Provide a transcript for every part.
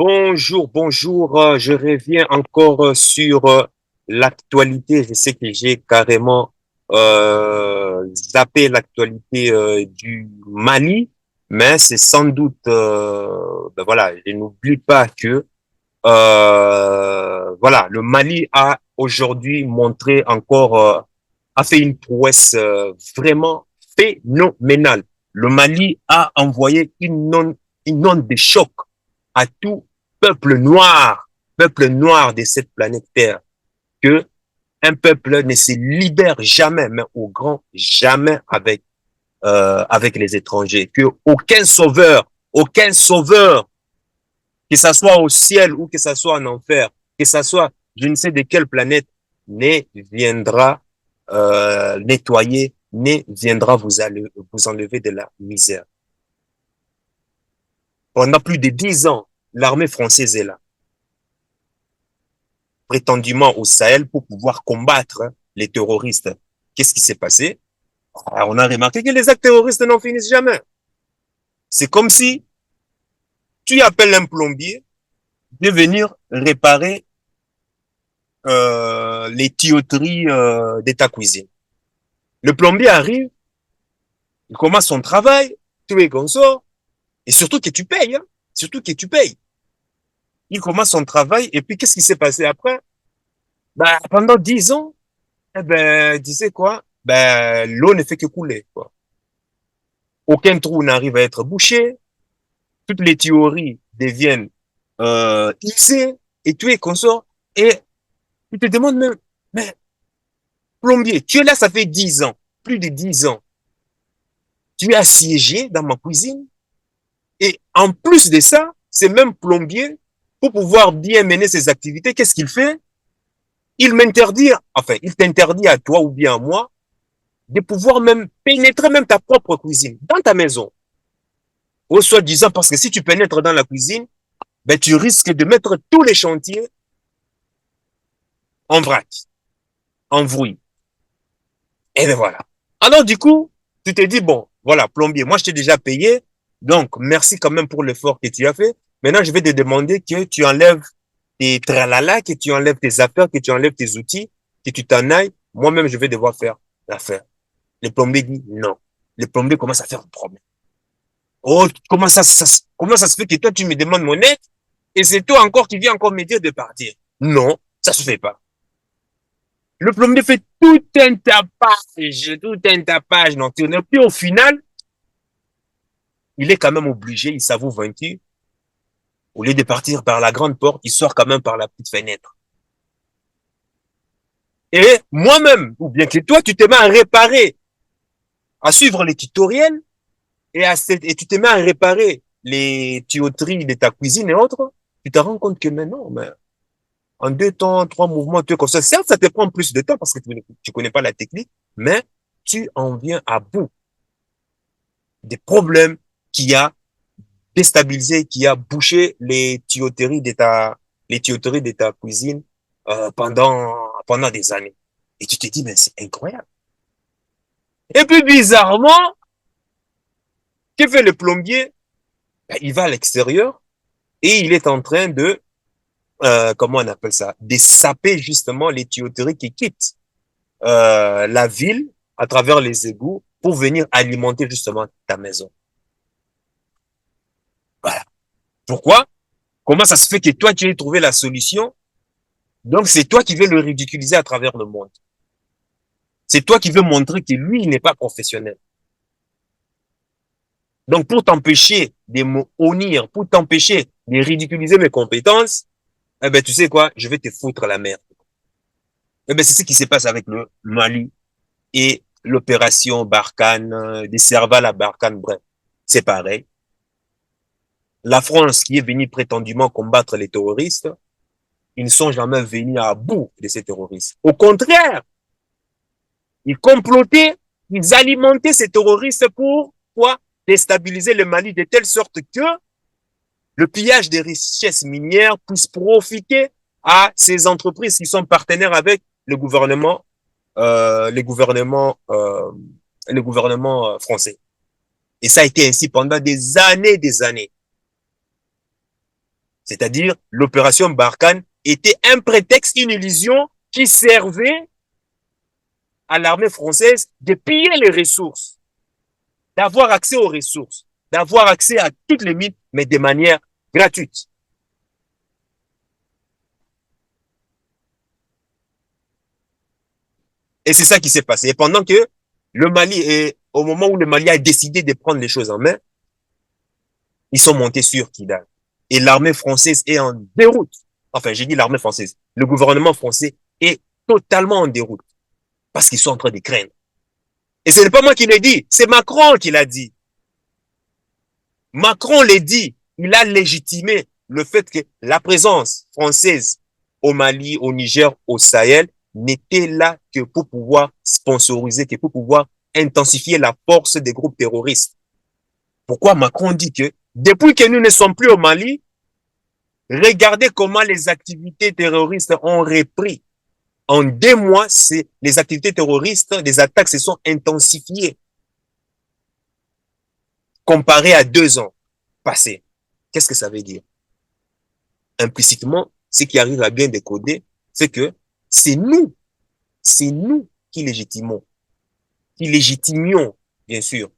Bonjour, bonjour. Je reviens encore sur l'actualité. Je sais que j'ai carrément zappé l'actualité du Mali, mais c'est sans doute, ben voilà, je n'oublie pas que voilà, le Mali a aujourd'hui montré encore, a fait une prouesse vraiment phénoménale. Le Mali a envoyé une onde de choc à tout peuple noir de cette planète Terre, que un peuple ne se libère jamais, mais au grand jamais avec les étrangers, que aucun sauveur, que ça soit au ciel ou que ça soit en enfer, que ça soit je ne sais de quelle planète, ne viendra nettoyer, ne viendra vous enlever de la misère. Pendant plus de 10 ans, l'armée française est là, prétendument au Sahel, pour pouvoir combattre les terroristes. Qu'est-ce qui s'est passé? On a remarqué que les actes terroristes n'en finissent jamais. C'est comme si tu appelles un plombier de venir réparer les tuyauteries de ta cuisine. Le plombier arrive, il commence son travail, tout est consort, et surtout que tu payes, hein, surtout que tu payes. Il commence son travail, et puis qu'est-ce qui s'est passé après? Bah, pendant 10 ans, eh ben, tu sais quoi? Ben, l'eau ne fait que couler, quoi. Aucun trou n'arrive à être bouché, toutes les théories deviennent usées, et tout est consort, et tu te demandes même, mais plombier, tu es là, ça fait 10 ans, plus de 10 ans. Tu es assiégé dans ma cuisine, et en plus de ça, c'est même plombier, pour pouvoir bien mener ses activités, qu'est-ce qu'il fait? Il m'interdit, enfin, il t'interdit à toi ou bien à moi, de pouvoir même pénétrer même ta propre cuisine, dans ta maison. Au soi-disant, parce que si tu pénètres dans la cuisine, ben, tu risques de mettre tous les chantiers en vrac, en vrille. Et ben voilà. Alors, du coup, tu te dis, bon, voilà, plombier, moi, je t'ai déjà payé, donc, merci quand même pour l'effort que tu as fait. Maintenant, je vais te demander que tu enlèves tes tralala, que tu enlèves tes affaires, que tu enlèves tes outils, que tu t'en ailles. Moi-même, je vais devoir faire l'affaire. Le plombier dit non. Le plombier commence à faire un problème. Oh, comment ça se fait que toi, tu me demandes mon aide et c'est toi encore qui viens encore me dire de partir? Non, ça se fait pas. Le plombier fait tout un tapage nocturne. Puis au final, il est quand même obligé, il s'avoue vaincu. Au lieu de partir par la grande porte, il sort quand même par la petite fenêtre. Et moi-même, ou bien que toi, tu te mets à réparer, à suivre les tutoriels et tu te mets à réparer les tuyauteries de ta cuisine et autres, tu te rends compte que maintenant, mais en 2 temps, 3 mouvements, tu es comme ça. Certes, ça te prend plus de temps parce que tu ne connais pas la technique, mais tu en viens à bout des problèmes qui a déstabilisé, qui a bouché les tuyauteries de ta cuisine pendant des années. Et tu te dis, mais c'est incroyable. Et puis bizarrement, que fait le plombier? Ben, il va à l'extérieur et il est en train de, comment on appelle ça, de saper justement les tuyauteries qui quittent la ville à travers les égouts pour venir alimenter justement ta maison. Voilà. Pourquoi? Comment ça se fait que toi, tu aies trouvé la solution? Donc, c'est toi qui veux le ridiculiser à travers le monde. C'est toi qui veux montrer que lui, il n'est pas professionnel. Donc, pour t'empêcher de me honnir, pour t'empêcher de ridiculiser mes compétences, eh ben, tu sais quoi? Je vais te foutre la merde. Eh ben, c'est ce qui se passe avec le Mali et l'opération Barkhane, des Serval à Barkhane, bref. C'est pareil. La France qui est venue prétendument combattre les terroristes, ils ne sont jamais venus à bout de ces terroristes. Au contraire, ils complotaient, ils alimentaient ces terroristes pour quoi? Déstabiliser le Mali de telle sorte que le pillage des richesses minières puisse profiter à ces entreprises qui sont partenaires avec le gouvernement, euh, les gouvernements, euh, les gouvernements français. Et ça a été ainsi pendant des années, des années. C'est-à-dire, l'opération Barkhane était un prétexte, une illusion qui servait à l'armée française de piller les ressources, d'avoir accès aux ressources, d'avoir accès à toutes les mines, mais de manière gratuite. Et c'est ça qui s'est passé. Et pendant que le Mali est, au moment où le Mali a décidé de prendre les choses en main, ils sont montés sur Kidal. Et l'armée française est en déroute. Enfin, j'ai dit l'armée française. Le gouvernement français est totalement en déroute. Parce qu'ils sont en train de craindre. Et ce n'est pas moi qui l'ai dit, c'est Macron qui l'a dit. Macron l'a dit. Il a légitimé le fait que la présence française au Mali, au Niger, au Sahel, n'était là que pour pouvoir sponsoriser, que pour pouvoir intensifier la force des groupes terroristes. Pourquoi Macron dit que depuis que nous ne sommes plus au Mali, regardez comment les activités terroristes ont repris. En 2 mois, les activités terroristes, les attaques se sont intensifiées comparé à 2 ans passés. Qu'est-ce que ça veut dire? Implicitement, ce qui arrive à bien décoder, c'est que c'est nous qui légitimions, bien sûr,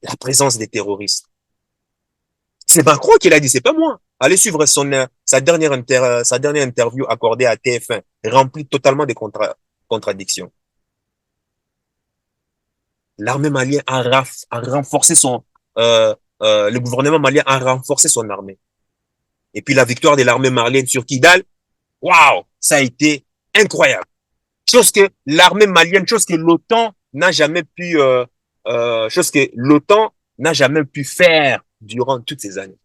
la présence des terroristes. C'est Macron qui l'a dit, c'est pas moi. Allez suivre sa dernière interview accordée à TF1, remplie totalement de contradictions. L'armée malienne a renforcé le gouvernement malien a renforcé son armée. Et puis la victoire de l'armée malienne sur Kidal, waouh, ça a été incroyable. Chose que l'armée malienne, chose que l'OTAN n'a jamais pu faire durant toutes ces années.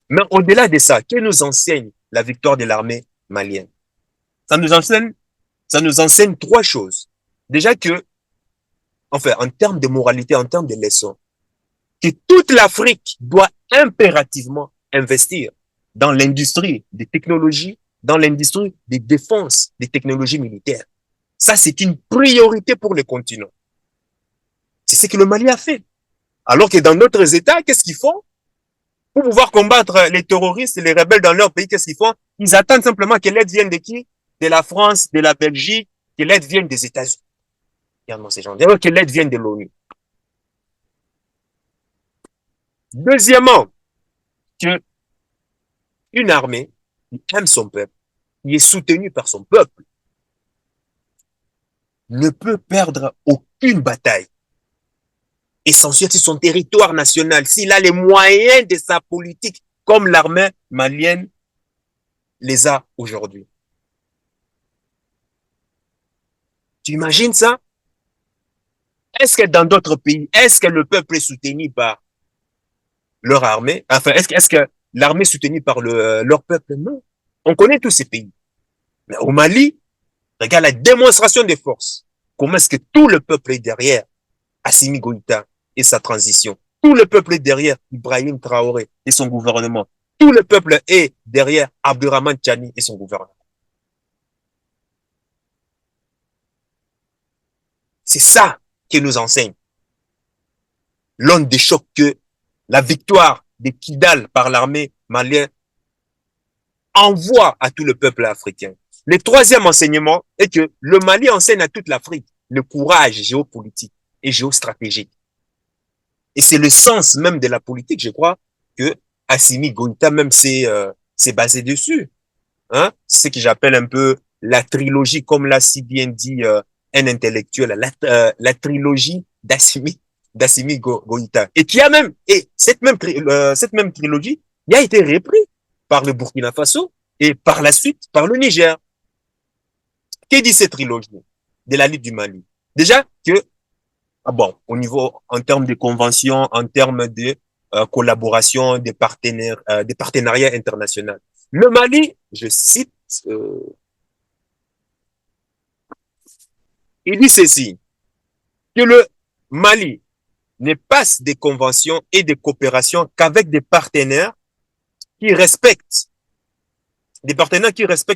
Mais au-delà de ça, que nous enseigne la victoire de l'armée malienne? Ça nous enseigne 3 choses. Déjà que, enfin, en termes de moralité, en termes de leçons, que toute l'Afrique doit impérativement investir dans l'industrie des technologies, dans l'industrie des défenses, des technologies militaires. Ça, c'est une priorité pour le continent. C'est ce que le Mali a fait. Alors que dans d'autres États, qu'est-ce qu'ils font? Pour pouvoir combattre les terroristes et les rebelles dans leur pays, qu'est-ce qu'ils font? Ils attendent simplement que l'aide vienne de qui? De la France, de la Belgique, que l'aide vienne des États-Unis. Regardez-moi ces gens. D'ailleurs, que l'aide vienne de l'ONU. Deuxièmement, que une armée qui aime son peuple, qui est soutenue par son peuple, ne peut perdre aucune bataille essentielle sur son territoire national s'il a les moyens de sa politique comme l'armée malienne les a aujourd'hui. Tu imagines ça? Est-ce que dans d'autres pays, est-ce que le peuple est soutenu par leur armée? Enfin, est-ce que l'armée est soutenue par leur peuple? Non. On connaît tous ces pays. Mais au Mali, regarde la démonstration de force. Comment est-ce que tout le peuple est derrière Assimi Goïta et sa transition? Tout le peuple est derrière Ibrahim Traoré et son gouvernement. Tout le peuple est derrière Abdurrahman Tchani et son gouvernement. C'est ça qui nous enseigne l'onde de choc que la victoire de Kidal par l'armée malienne envoie à tout le peuple africain. Le troisième enseignement est que le Mali enseigne à toute l'Afrique le courage géopolitique et géostratégique. Et c'est le sens même de la politique, je crois, que Assimi Goïta même s'est basé dessus. Hein? C'est ce que j'appelle un peu la trilogie, comme l'a si bien dit un intellectuel, la trilogie d'Assimi Goïta. Et qui a même, et cette même trilogie, qui a été reprise par le Burkina Faso et par la suite par le Niger. Que dit cette trilogie de la Ligue du Mali? Déjà que, au niveau, en termes de conventions, en termes de collaboration, des partenariats internationaux. Le Mali, je cite, il dit ceci, que le Mali ne passe des conventions et des coopérations qu'avec des partenaires qui respectent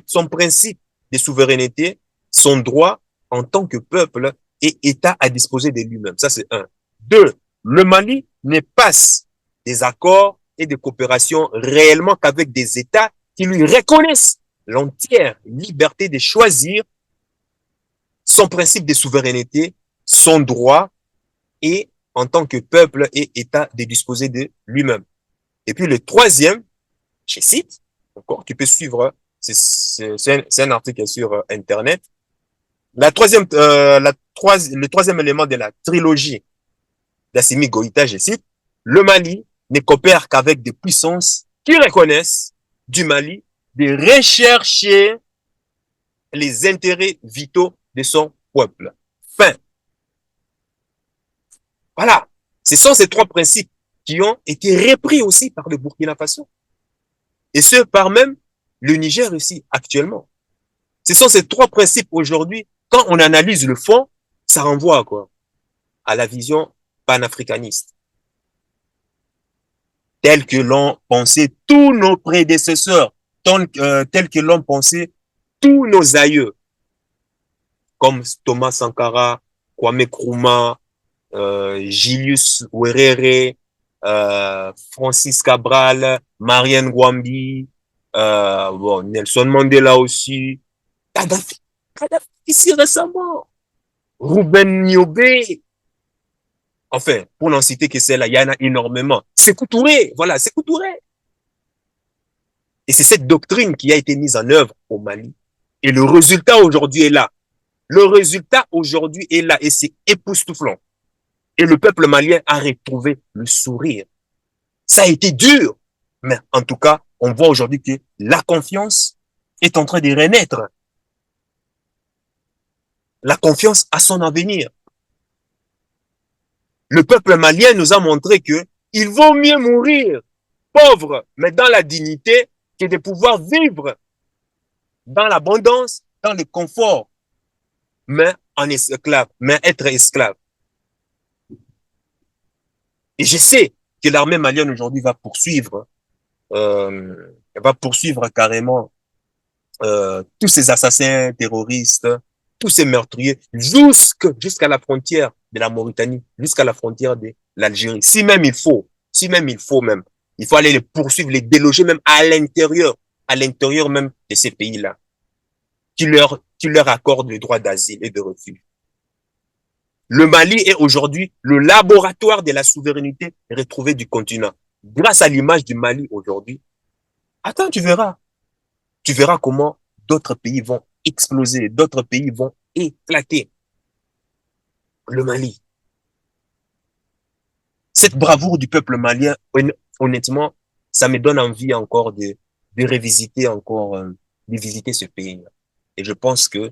son principe de souveraineté, son droit en tant que peuple et État à disposer de lui-même. Ça, c'est 1. 2, le Mali ne passe des accords et de coopération réellement qu'avec des États qui lui reconnaissent l'entière liberté de choisir son principe de souveraineté, son droit et en tant que peuple et État de disposer de lui-même. Et puis le troisième, je cite, encore, tu peux suivre, c'est un article sur Internet. Le troisième élément de la trilogie d'Assimi Goïta, je cite, le Mali ne coopère qu'avec des puissances qui reconnaissent du Mali de rechercher les intérêts vitaux de son peuple. Fin. Voilà. Ce sont ces trois principes qui ont été repris aussi par le Burkina Faso. Et ce, par même le Niger aussi, actuellement. Ce sont ces trois principes aujourd'hui. Quand on analyse le fond, ça renvoie à quoi? À la vision panafricaniste. Telle que l'ont pensé tous nos prédécesseurs, telle que l'ont pensé tous nos aïeux, comme Thomas Sankara, Kwame Nkrumah, Julius Nyerere, Francis Cabral, Marianne Gwambi, bon, Nelson Mandela aussi, Kadhafi ici récemment, Ruben Niobé, enfin, pour n'en citer que celle-là, il y en a énormément. Sékou Touré, voilà, Sékou Touré. Et c'est cette doctrine qui a été mise en œuvre au Mali. Et le résultat aujourd'hui est là. Le résultat aujourd'hui est là et c'est époustouflant. Et le peuple malien a retrouvé le sourire. Ça a été dur, mais en tout cas, on voit aujourd'hui que la confiance est en train de renaître. La confiance à son avenir. Le peuple malien nous a montré que il vaut mieux mourir pauvre, mais dans la dignité, que de pouvoir vivre dans l'abondance, dans le confort, mais en esclave, mais être esclave. Et je sais que l'armée malienne aujourd'hui va poursuivre carrément tous ces assassins terroristes, tous ces meurtriers, jusqu'à la frontière de la Mauritanie, jusqu'à la frontière de l'Algérie. Si même il faut même, il faut aller les poursuivre, les déloger même à l'intérieur même de ces pays-là, qui leur accordent le droit d'asile et de refuge. Le Mali est aujourd'hui le laboratoire de la souveraineté retrouvée du continent. Grâce à l'image du Mali aujourd'hui, attends, tu verras comment d'autres pays vont exploser, d'autres pays vont éclater. Le Mali. Cette bravoure du peuple malien, honnêtement, ça me donne envie encore de revisiter encore, de visiter ce pays. Et je pense que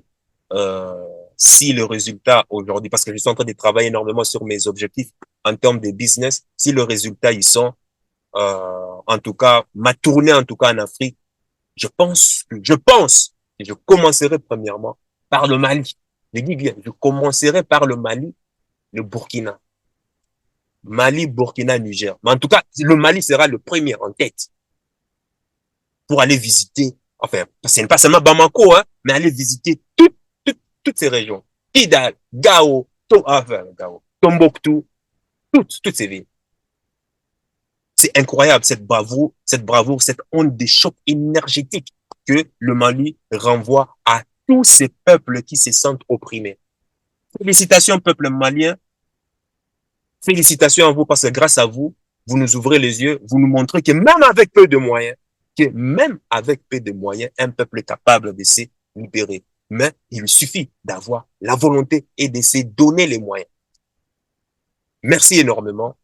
si le résultat aujourd'hui, parce que je suis en train de travailler énormément sur mes objectifs en termes de business, si le résultat ils sont, en tout cas, ma tournée en tout cas en Afrique, je pense que je commencerai premièrement par le Mali. Je dis bien, je commencerai par le Mali, le Burkina. Mali, Burkina, Niger. Mais en tout cas, le Mali sera le premier en tête pour aller visiter, enfin, c'est pas seulement Bamako, hein, mais aller visiter toutes ces régions. Kidal, Gao, Tombouctou, toutes ces villes. C'est incroyable, cette bravoure, cette onde de choc énergétique que le Mali renvoie à tous ces peuples qui se sentent opprimés. Félicitations, peuple malien. Félicitations à vous parce que grâce à vous, vous nous ouvrez les yeux, vous nous montrez que même avec peu de moyens, un peuple est capable de se libérer. Mais il suffit d'avoir la volonté et de se donner les moyens. Merci énormément.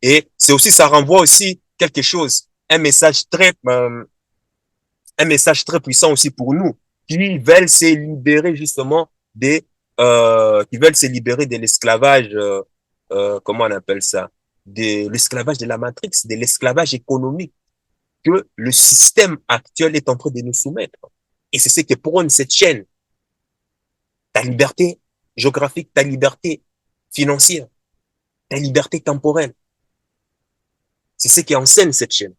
Et c'est aussi, ça renvoie aussi quelque chose, un message très puissant aussi pour nous, qui veulent se libérer justement qui veulent se libérer de l'esclavage, comment on appelle ça, de l'esclavage de la matrix, de l'esclavage économique que le système actuel est en train de nous soumettre. Et c'est ce que prône cette chaîne. Ta liberté géographique, ta liberté financière, ta liberté temporelle. C'est ce qui enseigne cette chaîne.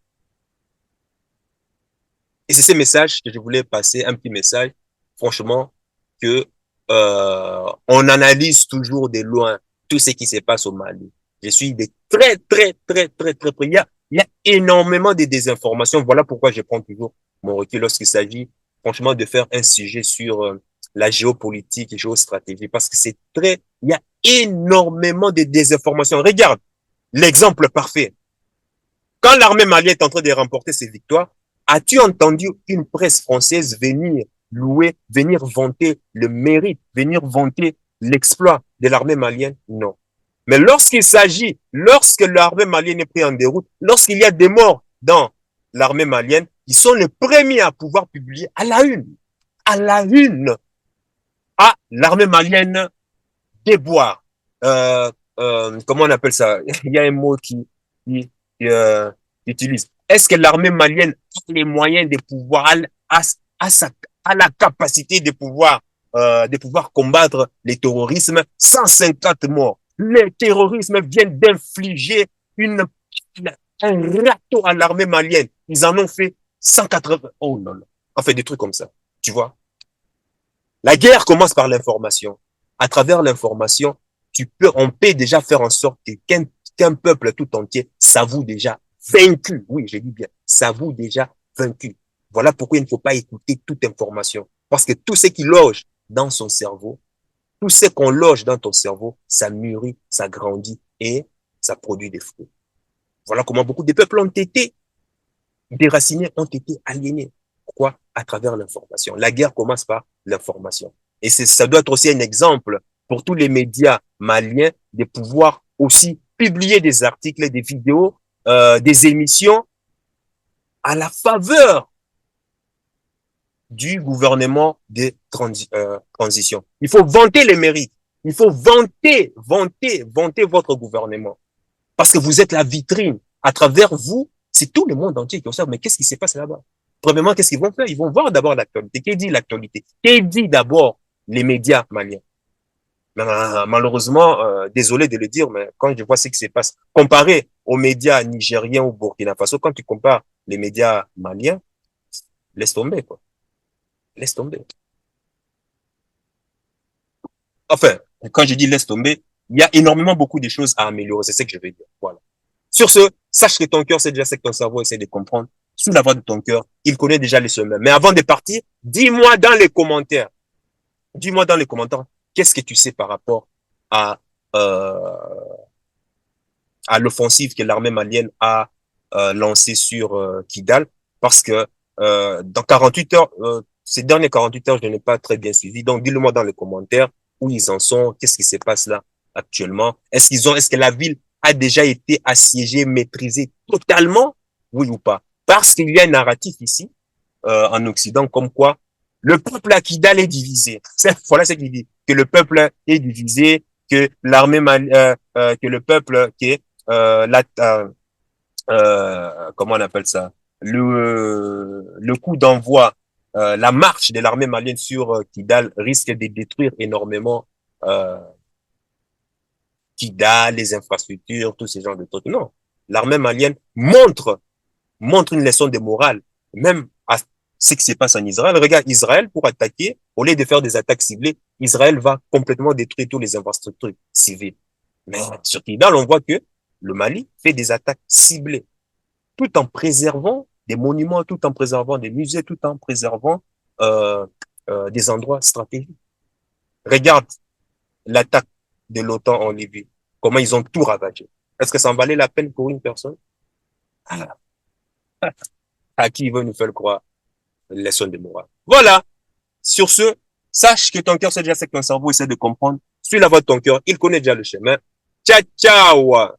Et c'est ce message que je voulais passer, un petit message, franchement, que on analyse toujours de loin tout ce qui se passe au Mali. Je suis de très près. Il y a énormément de désinformations. Voilà pourquoi je prends toujours mon recul lorsqu'il s'agit, franchement, de faire un sujet sur la géopolitique et géostratégie, parce que c'est très, il y a énormément de désinformations. Regarde, l'exemple parfait. Quand l'armée malienne est en train de remporter ses victoires, as-tu entendu une presse française venir louer, venir vanter le mérite, venir vanter l'exploit de l'armée malienne? Non. Mais lorsqu'il s'agit, lorsque l'armée malienne est prise en déroute, lorsqu'il y a des morts dans l'armée malienne, ils sont les premiers à pouvoir publier à la une, à l'armée malienne déboire. Comment on appelle ça? Il y a un mot qui, euh, qui utilise. Est-ce que l'armée malienne a les moyens de pouvoir, a la capacité de pouvoir combattre les terrorismes? 150 morts. Les terrorismes viennent d'infliger une, un râteau à l'armée malienne. Ils en ont fait 180. Oh non, non. Enfin, des trucs comme ça. Tu vois? La guerre commence par l'information. À travers l'information, on peut déjà faire en sorte qu'un peuple tout entier s'avoue déjà vaincu. Oui, je dis bien, s'avoue déjà vaincu. Voilà pourquoi il ne faut pas écouter toute information. Parce que tout ce qui loge dans son cerveau, tout ce qu'on loge dans ton cerveau, ça mûrit, ça grandit et ça produit des fruits. Voilà comment beaucoup de peuples ont été déracinés, ont été aliénés. Pourquoi? À travers l'information. La guerre commence par l'information. Et ça doit être aussi un exemple pour tous les médias maliens de pouvoir aussi publier des articles, des vidéos, des émissions à la faveur du gouvernement de transition. Il faut vanter les mérites. Il faut vanter votre gouvernement. Parce que vous êtes la vitrine. À travers vous, c'est tout le monde entier qui observe. Mais qu'est-ce qui se passe là-bas? Premièrement, qu'est-ce qu'ils vont faire? Ils vont voir d'abord l'actualité. Qu'est-ce dit l'actualité? Qu'est-ce dit d'abord les médias maliens? Malheureusement, désolé de le dire, mais quand je vois ce qui se passe, comparé aux médias nigériens ou Burkina Faso, quand tu compares les médias maliens, laisse tomber, quoi. Laisse tomber. Enfin, quand je dis laisse tomber, il y a énormément beaucoup de choses à améliorer. C'est ce que je veux dire. Voilà. Sur ce, sache que ton cœur, c'est déjà ce que ton cerveau essaie de comprendre. Sous la voix de ton cœur, il connaît déjà les chemins. Mais avant de partir, dis-moi dans les commentaires, qu'est-ce que tu sais par rapport à, euh, à l'offensive que l'armée malienne a lancée sur Kidal? Parce que dans 48 heures, ces dernières 48 heures, je n'ai pas très bien suivi. Donc, dis-le-moi dans les commentaires où ils en sont, qu'est-ce qui se passe là actuellement? Est-ce que la ville a déjà été assiégée, maîtrisée totalement? Oui ou pas? Parce qu'il y a un narratif ici, en Occident, comme quoi le peuple à Kidal est divisé. Voilà ce qu'il dit, que le peuple est divisé, que l'armée que le peuple qui est comment on appelle ça, le coup d'envoi, la marche de l'armée malienne sur Kidal risque de détruire énormément euh, Kidal, les infrastructures, tous ces genres de trucs. Non, l'armée malienne montre une leçon de morale, même à ce qui se passe en Israël. Regarde, Israël, pour attaquer, au lieu de faire des attaques ciblées, Israël va complètement détruire toutes les infrastructures civiles. Mais sur Kidal, on voit que le Mali fait des attaques ciblées, tout en préservant des monuments, tout en préservant des musées, tout en préservant des endroits stratégiques. Regarde l'attaque de l'OTAN en Libye, comment ils ont tout ravagé. Est-ce que ça en valait la peine pour une personne? Ah, à qui il veut nous faire croire? Leçon de morale. Voilà. Sur ce, sache que ton cœur sait déjà ce que ton cerveau essaie de comprendre. Suis la voie de ton cœur. Il connaît déjà le chemin. Ciao, ciao.